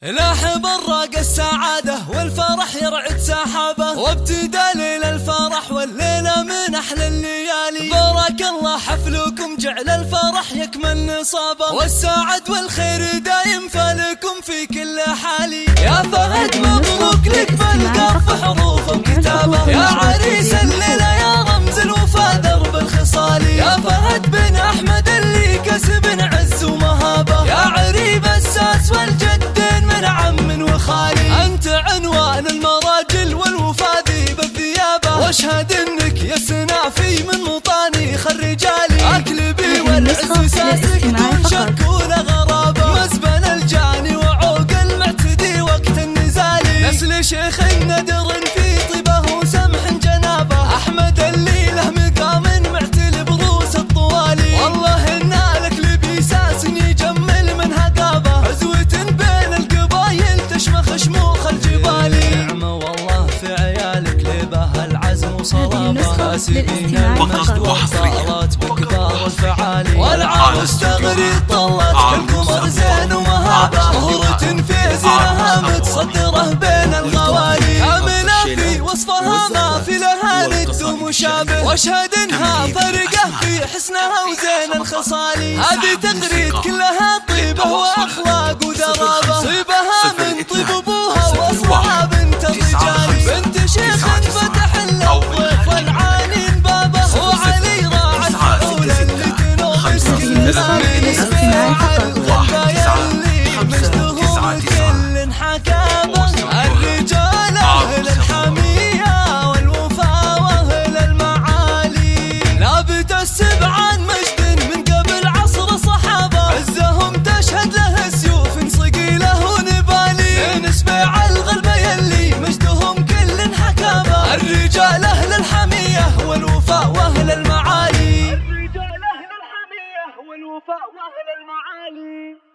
لاحب الراق السعادة والفرح يرعد سحابه، وابتدى ليل الفرح والليلة من أحلى الليالي. بارك الله حفلكم جعل الفرح يكمل نصابه، والسعد والخير دايم فالكم في كل حالي. يا فهد مبروك لك بالقاف حروف وكتابه، يا عريس الليلة يا رمز الوفا درب الخصالي. يا فهد بن أحمد اللي كسب عز ومهابه، يا عريب الساس والجدين من عم وخالي. أنت عنوان المراجل والوفا ذيب الثيابة، واشهد انك يا سنافي من مطانيخ الرجالي. اكلبي والعز ساسك دون شك ولا غرابة، مزبل الجاني وعوق المعتدي وقت النزالي. نسل شيخ ندر في طيبه وسمح جنابه، احمد اللي له مقام معتل بروس الطوالي. والله ان الاكلبي ساس يجمل من هقابه، عزوة بين القبايل تشمخ شموخ الجبالي. نعمة والله في عيالك لبه العزم وصلابه، كاسبين المجد والطارات بكبار الفعالي. والعروس تغري طلت كالقمر زين ومهابه، مهرة في زينها متصدره بين الغوالي. آمنة في وصفها ما في لها ند ومشابه، واشهد انها فرقه في حسنها وزين الخصالي. هذه تغريد كلها طيبه واخلاق ودرابه، صيبها من طيب ابوها واصلها بنت الرجال. بنت شيخ فتح الضيف والعاني بابه، وعلي راعى الفعول اللي تنومس كل نسبة الغبايا اللي مجدهم كل حكابه. الرجال اهل الحمية والوفا واهل المعالي، لابت السبع عن مجد من قبل عصر صحابه، عزهم تشهد له سيوف صقيله ونبالي. نسبع الغلبة يلي مجدهم كل حكابه، الرجال اهل الحمية والوفا واهل المعالي. الرجال اهل الحمية والوفا واهل المعالي.